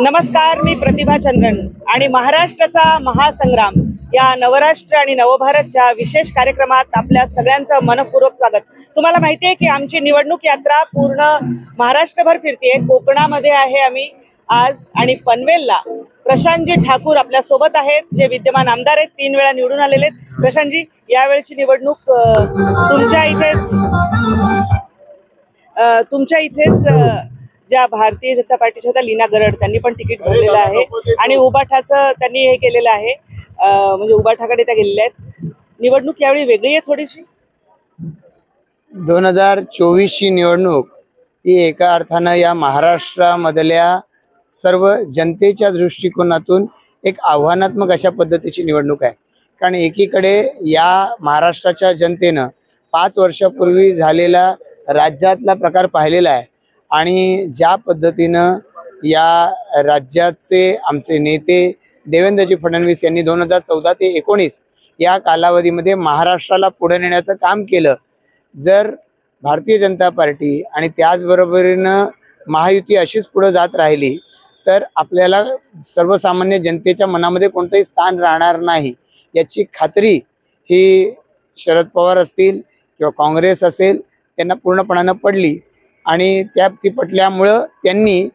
नमस्कार, मी प्रतिभा चंद्रन आणि महाराष्ट्राचा महासंग्राम या नवराष्ट्र आणि नवभारतच्या विशेष कार्यक्रमात आपल्या सगळ्यांचं मनपूर्वक स्वागत। तुम्हाला माहिती आहे की आमची निवडणूक यात्रा पूर्ण महाराष्ट्रभर फिरते। कोकणामध्ये आहे आम्ही आज आणि पनवेलला प्रशांतजी ठाकूर आपल्या सोबत आहेत, जे विद्यमान आमदार आहेत, 3 वेळा निवडून आलेले आहेत। प्रशांतजी, यावेळची निवडणूक तुमच्या इथेच ज्या भारतीय जनता पार्टीच्या होत्या लीना गरड, त्यांनी पण तिकीट भरलेलं आहे आणि उबाठाचं त्यांनी हे केलेलं आहे, म्हणजे उबाठाकडे त्या गेलेल्या आहेत। निवडणूक यावेळी वेगळी आहे थोडीशी। 2024 ची निवडणूक ही एका अर्थानं या महाराष्ट्रामधल्या सर्व जनतेच्या दृष्टिकोनातून एक आव्हानात्मक अशा पद्धतीची निवडणूक आहे। कारण एकीकडे या महाराष्ट्राच्या जनतेनं 5 वर्षापूर्वी झालेला राज्यातला प्रकार पाहिलेला आहे आणि ज्या पद्धतीनं या राज्याचे आमचे नेते देवेंद्रजी फडणवीस यांनी 2014 ते 19 या कालावधीमध्ये महाराष्ट्राला पुढे नेण्याचं काम केलं। जर भारतीय जनता पार्टी आणि त्याचबरोबरीनं महायुती अशीच पुढे जात राहिली तर आपल्याला सर्वसामान्य जनतेच्या मनामध्ये कोणतंही स्थान राहणार नाही, याची खात्री ही शरद पवार असतील किंवा काँग्रेस असेल त्यांना पूर्णपणानं पडली आणि ती पटल्यामुळं त्यांनी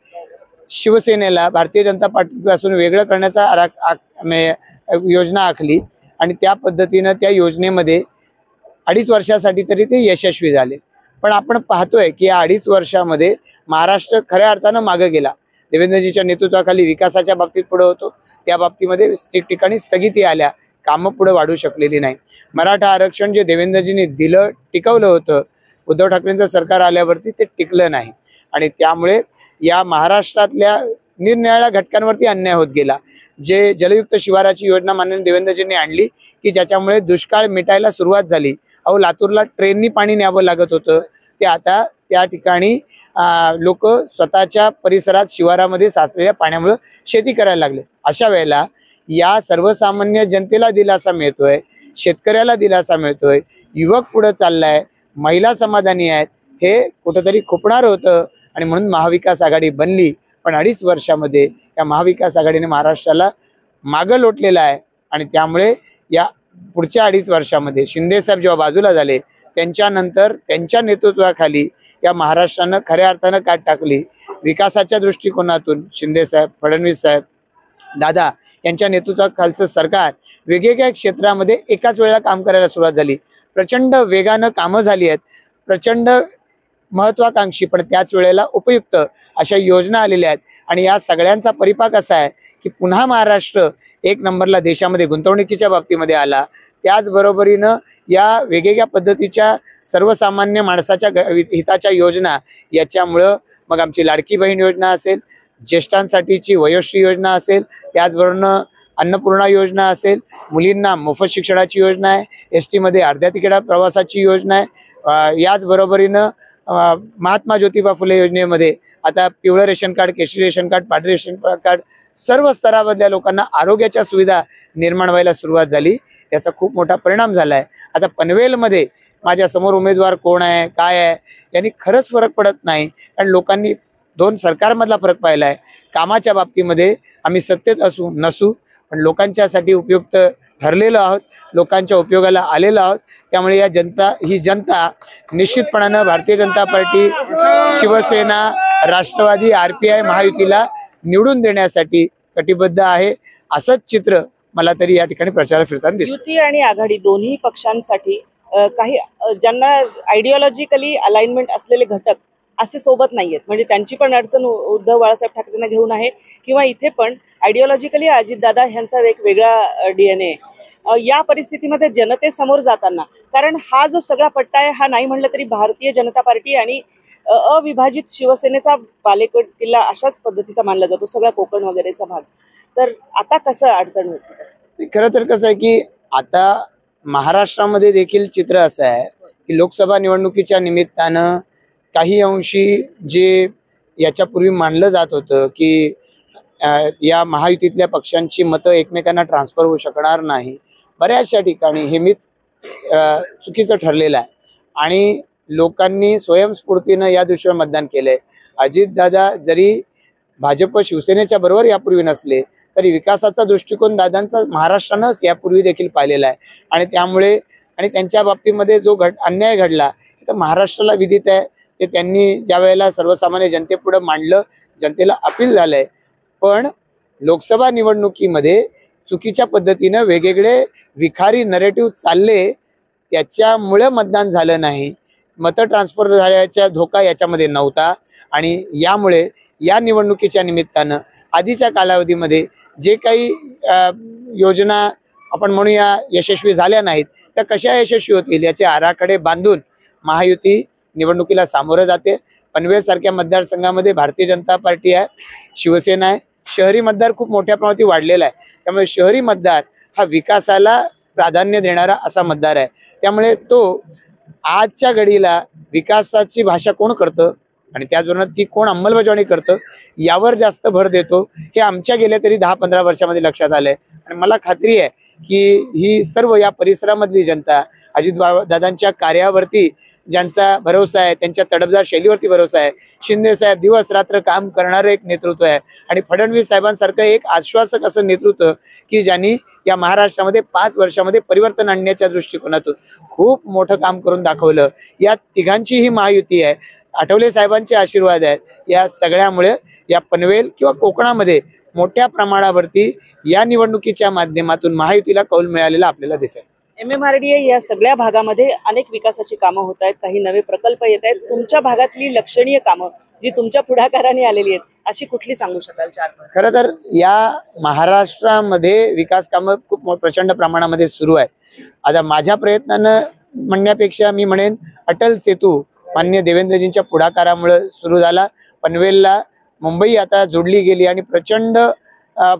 शिवसेनेला भारतीय जनता पार्टीपासून वेगळं करण्याचा योजना आखली आणि त्या पद्धतीनं त्या योजनेमध्ये 2.5 वर्षासाठी तरी ते यशस्वी झाले। पण आपण पाहतोय की या 2.5 वर्षामध्ये महाराष्ट्र खऱ्या अर्थानं मागे गेला। देवेंद्रजीच्या नेतृत्वाखाली विकासाच्या बाबतीत पुढे होतो, त्या बाबतीमध्ये ठिकठिकाणी स्थगिती आल्या, कामं पुढे वाढू शकलेली नाही। मराठा आरक्षण जे देवेंद्रजींनी दिलं, टिकवलं होतं, उद्धव ठाकरेंचं सरकार आल्यावरती ते टिकलं नाही आणि त्यामुळे या महाराष्ट्रातल्या निरनिराळ्या घटकांवरती अन्याय होत गेला। जे जलयुक्त शिवाराची योजना माननीय देवेंद्रजींनी आणली की ज्याच्यामुळे दुष्काळ मिटायला सुरुवात झाली। लातूरला ट्रेननी पाणी न्यावं लागत होतं, ते आता त्या ठिकाणी लोक स्वतःच्या परिसरात शिवारामध्ये साचलेल्या पाण्यामुळे शेती करायला लागले। अशा वेळेला या सर्वसामान्य जनतेला दिलासा मिळतोय, शेतकऱ्याला दिलासा मिळतोय, युवक पुढे चाललाय, महिला समाधानी आहेत, हे कुठेतरी खुपणार होतं आणि म्हणून महाविकास आघाडी बनली। पण 2.5 वर्षामध्ये या महाविकास आघाडीने महाराष्ट्राला मागं लोटलेला आहे आणि त्यामुळे या पुढच्या 2.5 वर्षामध्ये शिंदे साहेब जेव्हा बाजूला झाले त्यांच्यानंतर त्यांच्या नेतृत्वाखाली या महाराष्ट्रानं खऱ्या अर्थानं काट टाकली। विकासाच्या दृष्टिकोनातून शिंदे साहेब, फडणवीस साहेब, दादा यांच्या नेतृत्वाखालचं सरकार वेगवेगळ्या क्षेत्रामध्ये एकाच वेळेला काम करायला सुरुवात झाली। प्रचंड वेगानं कामं झाली आहेत, प्रचंड महत्वाकांक्षी पण त्याच वेळेला उपयुक्त अशा योजना आलेल्या आहेत आणि या सगळ्यांचा परिपाक असा आहे की पुन्हा महाराष्ट्र 1 नंबरला देशामध्ये गुंतवणुकीच्या बाबतीमध्ये आला। त्याचबरोबरीनं या वेगवेगळ्या पद्धतीच्या सर्वसामान्य माणसाच्या हिताच्या योजना, याच्यामुळं मग आमची लाडकी बहीण योजना असेल, ज्येष्ठांसाठीची वयोश्री योजना असेल, त्याचबरोबर अन्नपूर्णा योजना असेल, मुलींना मोफत शिक्षणाची योजना आहे, ST मध्ये अर्ध्या तिकिटा प्रवासाची योजना आहे, याचबरोबरीनं महात्मा ज्योतिबा फुले योजनेमध्ये आता पिवळं रेशन कार्ड, केशरी रेशन कार्ड, पांढरे रेशन कार्ड, सर्व स्तरामधल्या लोकांना आरोग्याच्या सुविधा निर्माण व्हायला सुरुवात झाली। याचा खूप मोठा परिणाम झाला आहे। आता पनवेलमध्ये माझ्या समोर उमेदवार कोण आहे, काय आहे, यांनी खरंच फरक पडत नाही, कारण लोकांनी 2 सरकारमधला फरक पाहिला आहे। कामाच्या बाबतीमध्ये आम्ही सत्तेत असू नसू पण लोकांच्यासाठी उपयुक्त ठरलेलो आहोत, लोकांच्या उपयोगाला आलेलो आहोत। त्यामुळे ही जनता निश्चितपणानं भारतीय जनता पार्टी, शिवसेना, राष्ट्रवादी, RPI महायुतीला निवडून देण्यासाठी कटिबद्ध आहे, असंच चित्र मला तरी या ठिकाणी प्रचार फिरताना दिसतं। युती आणि आघाडी दोन्ही पक्षांसाठी काही ज्यांना आयडिओलॉजिकली अलाइनमेंट असलेले घटक असे सोबत नाहीयेत, म्हणजे त्यांची पण अडचण उद्धव बाळासाहेब ठाकरेंना घेऊन आहे किंवा इथे पण आयडिओलॉजिकली अजितदादा यांचा एक वेगळा DNA। या परिस्थितीमध्ये जनतेसमोर जाताना, कारण हा जो सगळा पट्टा आहे हा नाही म्हणलं तरी भारतीय जनता पार्टी आणि अविभाजित शिवसेनेचा बालेकिल्ला किल्ला अशाच पद्धतीचा मानला जातो, सगळा कोकण वगैरेचा भाग। तर आता कसं अडचण होती? खरं तर कसं आहे की आता महाराष्ट्रामध्ये देखील चित्र असं आहे की लोकसभा निवडणुकीच्या निमित्तानं काही अंशी जे याच्यापूर्वी मानलं जात होतं की या महायुतीतल्या पक्षांची मतं एकमेकांना ट्रान्सफर होऊ शकणार नाही, बऱ्याचशा ठिकाणी हे मिथ चुकीचं ठरलेलं आहे आणि लोकांनी स्वयंस्फूर्तीनं या दिशेवर मतदान केलंय। अजितदादा जरी भाजप शिवसेनेच्या बरोबर यापूर्वी नसले तरी विकासाचा दृष्टिकोन दादांचा महाराष्ट्रानंच यापूर्वी देखील पाहिलेला आहे. आणि त्यामुळे आणि त्यांच्या बाबतीमध्ये जो अन्याय घडला तर महाराष्ट्राला विदित आहे. ते त्यांनी ज्या वेळेला सर्वसामान्य जनतेपुढे मांडलं, जनतेला अपील झालंय. पण लोकसभा निवडणुकीमध्ये चुकीच्या पद्धतीनं वेगवेगळे विखारी नरेटिव्ह चालले, त्याच्यामुळे मतदान झालं नाही. मतं ट्रान्सफर झाल्याचा धोका याच्यामध्ये नव्हता. आणि यामुळे या निवडणुकीच्या निमित्तानं आधीच्या कालावधीमध्ये जे काही योजना आपण म्हणूया यशस्वी झाल्या नाहीत, त्या कशा यशस्वी होतील याचे आराखडे बांधून महायुती निवडणुकीला सामोरं जाते. पनवेल सारख्या मतदारसंघामध्ये भारतीय जनता पार्टी आहे, शिवसेना आहे. शहरी मतदार खूप मोठ्या प्रमाणात वाढलेला आहे. त्यामुळे शहरी मतदार हा विकासाला प्राधान्य देणारा असा मतदार आहे. त्यामुळे तो आजच्या घडीला विकासाची भाषा कोण करतं आणि त्याचबरोबर ती कोण अंमलबजावणी करतं यावर जास्त भर देतो, हे आमच्या गेल्या तरी 10-15 वर्षामध्ये लक्षात आलंय. आणि मला खात्री आहे की ही सर्व या परिसरामधली जनता अजित दादांच्या कार्यावरती ज्यांचा भरोसा आहे, त्यांच्या तडफदार शैलीवरती भरोसा आहे. शिंदे साहेब दिवस रात्र काम करणारे एक नेतृत्व आहे. आणि फडणवीस साहेबांसारखं एक आश्वासक असं नेतृत्व की ज्यांनी या महाराष्ट्रामध्ये 5 वर्षामध्ये परिवर्तन आणण्याच्या दृष्टिकोनातून खूप मोठं काम करून दाखवलं. या तिघांची ही महायुती आहे. आठवले साहेबांचे आशीर्वाद आहेत. या सगळ्यामुळे या पनवेल किंवा कोकणामध्ये मोठ्या प्रमाणावरती या निवडणुकीच्या माध्यमातून महायुतीला कौल मिळालेला आपल्याला दिसेल. MMRDA या सगळ्या भागामध्ये अनेक विकासाची कामं होत आहेत, काही नवे प्रकल्प येत आहेत. तुमच्या भागातली लक्षणीय कामं जी तुमच्या पुढाकाराने आलेली आहेत अशी कुठली सांगू शकाल? 4 खरं तर या महाराष्ट्रामध्ये विकास कामं खूप प्रचंड प्रमाणामध्ये सुरू आहे. आता माझ्या प्रयत्नानं म्हणण्यापेक्षा मी म्हणेन अटल सेतू माननीय देवेंद्रजींच्या पुढाकारामुळे सुरू झाला. पनवेलला मुंबई आता जोडली गेली आणि प्रचंड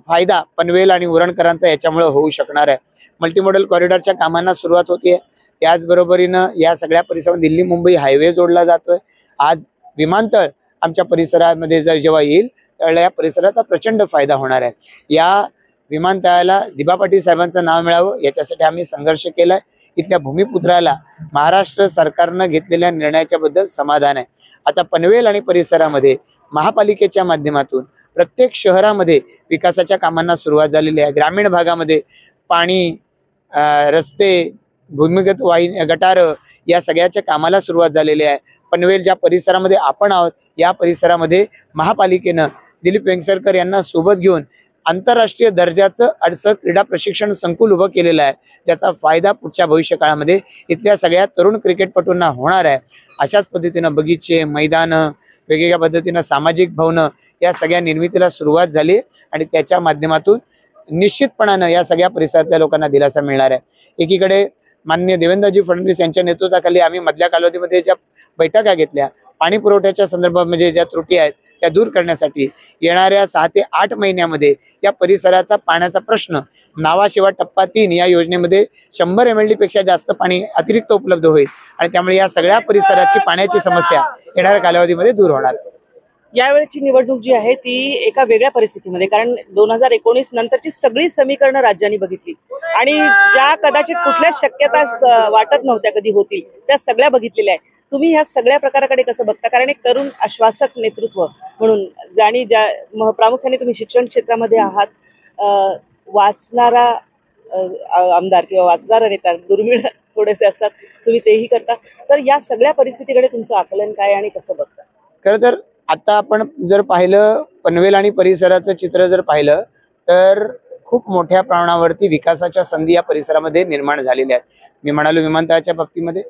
फायदा पनवेल आणि उरणकरांचा याच्यामुळे होऊ शकणार आहे. मल्टीमॉडल कॉरिडॉरच्या कामांना सुरुवात होतीये. त्याचबरोबरीनं या सगळ्या परिसरामध्ये दिल्ली मुंबई हायवे जोडला जातोय. आज विमानतळ आमच्या परिसरामध्ये जेव्हा येईल त्यावेळेला या परिसराचा प्रचंड फायदा होणार आहे. या विमानतळाला दिबा पाटील साहेबांचं नाव मिळावं याच्यासाठी आम्ही संघर्ष केलाय. इथल्या भूमिपुत्राला महाराष्ट्र सरकारनं घेतलेल्या निर्णयाच्या बद्दल समाधान आहे. आता पनवेल आणि परिसरामध्ये महापालिकेच्या माध्यमातून प्रत्येक शहरामध्ये विकासाच्या कामांना सुरुवात झालेली आहे. ग्रामीण भागामध्ये पाणी, रस्ते, भूमिगत वाहिनी, गटार या सगळ्याच्या कामाला सुरुवात झालेली आहे. पनवेल ज्या परिसरामध्ये आपण आहोत या परिसरामध्ये महापालिकेनं दिलीप वेंगसरकर यांना सोबत घेऊन आंतरराष्ट्रीय दर्जाचं अडसर क्रीडा प्रशिक्षण संकुल उभं केलेलं आहे, ज्याचा फायदा पुढच्या भविष्य काळामध्ये इथल्या सगळ्या तरुण क्रिकेटपटूंना होणार आहे. अशाच पद्धतीनं बगीचे, मैदानं, वेगवेगळ्या पद्धतीनं सामाजिक भवनं या सगळ्या निर्मितीला सुरुवात झाली आणि त्याच्या माध्यमातून निश्चितपणानं या सगळ्या परिसरातल्या लोकांना दिलासा मिळणार आहे. एकीकडे माननीय देवेंद्रजी फडणवीस यांच्या नेतृत्वाखाली आम्ही मधल्या कालावधीमध्ये ज्या बैठका घेतल्या, पाणी पुरवठ्याच्या संदर्भात म्हणजे ज्या त्रुटी आहेत त्या दूर करण्यासाठी येणाऱ्या 6 ते 8 महिन्यामध्ये या परिसराचा पाण्याचा प्रश्न नावाशिवाय टप्पा 3 या योजनेमध्ये 100 MLD पेक्षा जास्त पाणी अतिरिक्त उपलब्ध होईल आणि त्यामुळे या सगळ्या परिसराची पाण्याची समस्या येणाऱ्या कालावधीमध्ये दूर होणार. यावेळची निवडणूक जी आहे ती एका वेगळ्या परिस्थितीमध्ये, कारण 2019 नंतरची सगळी समीकरणं राज्यांनी बघितली आणि ज्या कदाचित कुठल्या शक्यता वाटत नव्हत्या कधी होतील त्या सगळ्या बघितलेल्या आहे. तुम्ही ह्या सगळ्या प्रकाराकडे कसं बघता? कारण एक तरुण आश्वासक नेतृत्व म्हणून आणि ज्या प्रामुख्याने तुम्ही शिक्षण क्षेत्रामध्ये आहात, वाचणारा आमदार किंवा वाचणारा नेता दुर्मिळ थोडेसे असतात, तुम्ही तेही करता. तर या सगळ्या परिस्थितीकडे तुमचं आकलन काय आणि कसं बघता? खरं तर आता आपण जर पाहिलं पनवेल आणि परिसराचं चित्र जर पाहिलं तर खूप मोठ्या प्रमाणावरती विकासाच्या संधी या परिसरामध्ये निर्माण झालेल्या आहेत. मी म्हणालो विमानतळाच्या बाबतीमध्ये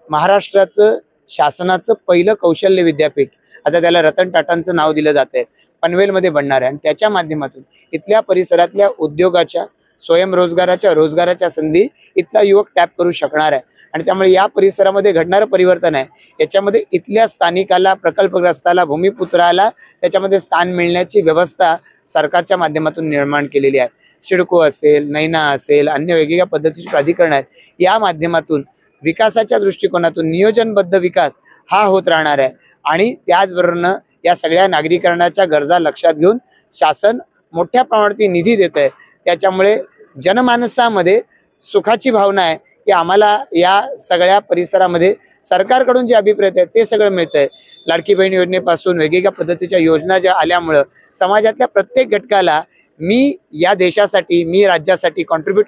महाराष्ट्राचं शासनाचं पहिलं कौशल्य विद्यापीठ आता त्याला रतन टाटांचं नाव दिलं जातंय, पनवेलमध्ये बनणार आहे आणि त्याच्या माध्यमातून इथल्या परिसरातल्या उद्योगाच्या, स्वयंरोजगाराच्या, रोजगाराच्या संधी इथला युवक टॅप करू शकणार आहे. आणि त्यामुळे या परिसरामध्ये घडणारं परिवर्तन आहे याच्यामध्ये इथल्या स्थानिकाला, प्रकल्पग्रस्ताला, भूमिपुत्राला त्याच्यामध्ये स्थान मिळण्याची व्यवस्था सरकारच्या माध्यमातून निर्माण केलेली आहे. सिडको असेल, नैना असेल, अन्य वेगवेगळ्या पद्धतीची प्राधिकरण आहेत. या माध्यमातून विकासाच्या दृष्टिकोनातून नियोजनबद्ध विकास हा होत राहणार आहे आणि त्याचबरोबर या सगळ्या नागरीकरणाच्या गरजा लक्षात घेऊन शासन मोठ्या प्रमाणात निधी देत आहे. त्याच्यामुळे जनमानसामध्ये सुखाची भावना आहे की आम्हाला या सगळ्या परिसरामध्ये सरकारकडून जे अभिप्रेत आहे ते सगळं मिळतंय. लाडकी बहीण योजनेपासून वेगवेगळ्या पद्धतीच्या योजना ज्या आल्यामुळं समाजातल्या प्रत्येक घटकाला मी या देशासाठी, मी राज्यासाठी कॉन्ट्रीब्यूट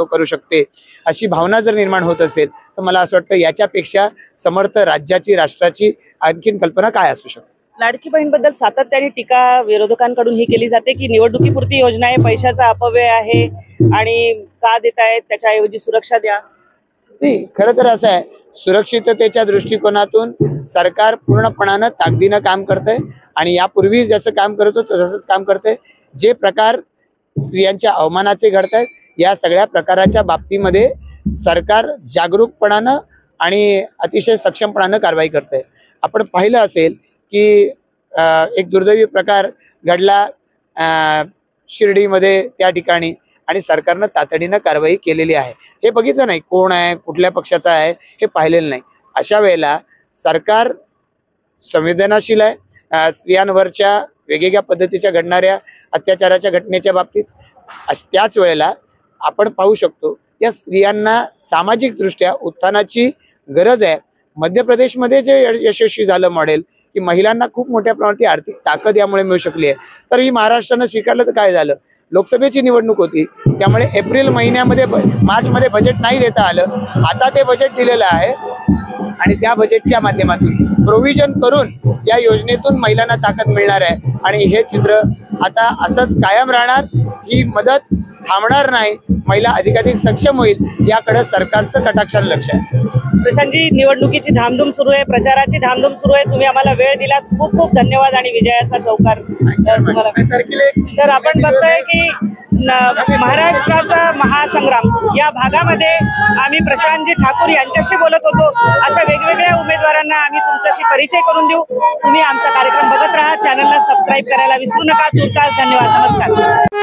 करू शकते अशी भावना जर निर्माण होत असेल तर मला असं वाटतं याच्यापेक्षा समर्थ राज्याची, राष्ट्राची आणखीन कल्पना काय असू शकते. लाडकी बहीणबद्दल सातत्याने टीका विरोधकांकडून ही केली जाते की निवडणुकीपुरती योजना आहे, पैशाचा अपव्यय आहे आणि का देत आहेत, त्याच्याऐवजी सुरक्षा द्या. नाही, खरं तर असं आहे, सुरक्षिततेच्या दृष्टिकोनातून सरकार पूर्णपणानं ताकदीनं काम करतंय आणि यापूर्वी जसं काम करत होतं तसंच काम करतंय. जे प्रकार स्त्रियांच्या अवमानाचे घडत आहेत या सगळ्या प्रकाराच्या बाबतीमध्ये सरकार जागरूकपणानं आणि अतिशय सक्षमपणानं कारवाई करतंय. आपण पाहिलं असेल की एक दुर्दैवी प्रकार घडला शिर्डीमध्ये, त्या ठिकाणी, आणि सरकारनं तातडीनं कारवाई केलेली आहे. हे बघितलं नाही कोण आहे, कुठल्या पक्षाचा आहे हे पाहिलेलं नाही. अशा वेळेला सरकार संवेदनशील आहे स्त्रियांवरच्या वेगवेगळ्या पद्धतीच्या घडणाऱ्या अत्याचाराच्या घटनेच्या बाबतीत. त्याच वेळेला आपण पाहू शकतो या स्त्रियांना सामाजिकदृष्ट्या उत्थानाची गरज आहे. मध्य प्रदेशमध्ये जे यशस्वी झालं मॉडेल की महिलांना खूप मोठ्या प्रमाणात आर्थिक ताकद यामुळे मिळू शकली आहे. तर ही महाराष्ट्रानं स्वीकारलं तर काय झालं, लोकसभेची निवडणूक होती त्यामुळे एप्रिल महिन्यामध्ये मार्चमध्ये बजेट नाही देता आलं. आता ते बजेट दिलेलं आहे आणि त्या बजेटच्या माध्यमातून प्रोव्हिजन करून या योजनेतून महिलांना ताकद मिळणार आहे आणि हे चित्र आता असंच कायम राहणार. ही मदत थांबणार नाही, महिला अधिकाधिक सक्षम होईल याकडे सरकारचं कटाक्षानं लक्ष आहे. प्रशांतजी, निवडणुकीची धामधूम सुरू आहे, प्रचाराची धामधूम सुरू आहे, तुम्ही आम्हाला वेळ दिलात, खूप खूप धन्यवाद आणि विजयाचा चौकार तुम्हाला. तर आपण बघतोय की महाराष्ट्राचा महासंग्राम या भागामध्ये आम्ही प्रशांतजी ठाकूर यांच्याशी बोलत होतो. अशा वेगवेगळ्या उमेदवारांना आम्ही तुमच्याशी परिचय करून देऊ. तुम्ही आमचा कार्यक्रम बघत राहा, चॅनलला सबस्क्राईब करायला विसरू नका. तुर्तास धन्यवाद, नमस्कार.